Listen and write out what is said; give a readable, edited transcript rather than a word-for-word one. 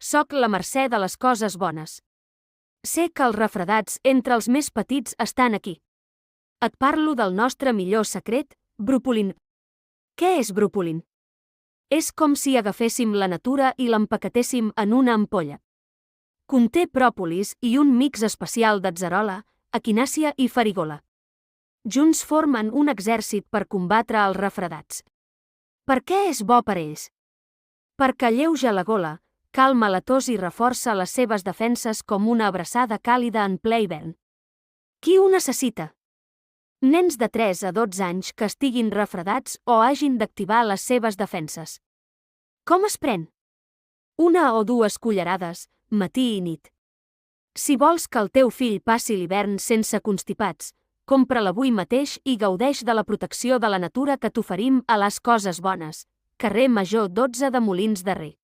soc la Mercè de les coses bones. Sé que els refredats entre els més petits estan aquí. Et parlo del nostre millor secret, Brupulin. Què és Brupulin? És com si agaféssim la natura i l'empaquetéssim en una ampolla. Conté pròpolis i un mix especial d'atzerola, equinàcia i farigola. Junts formen un exèrcit per combatre els refredats. Per què és bo per ells? Perquè alleuja la gola, calma la tos i reforça les seves defenses com una abraçada càlida en ple hivern. Qui ho necessita? Nens de 3 a 12 anys que estiguin refredats o hagin d'activar les seves defenses. Com es pren? 1 o 2 cullerades, matí i nit. Si vols que el teu fill passi l'hivern sense constipats, compra-la avui mateix i gaudeix de la protecció de la natura que t'oferim a les coses bones. Carrer Major 12 de Molins de Rei.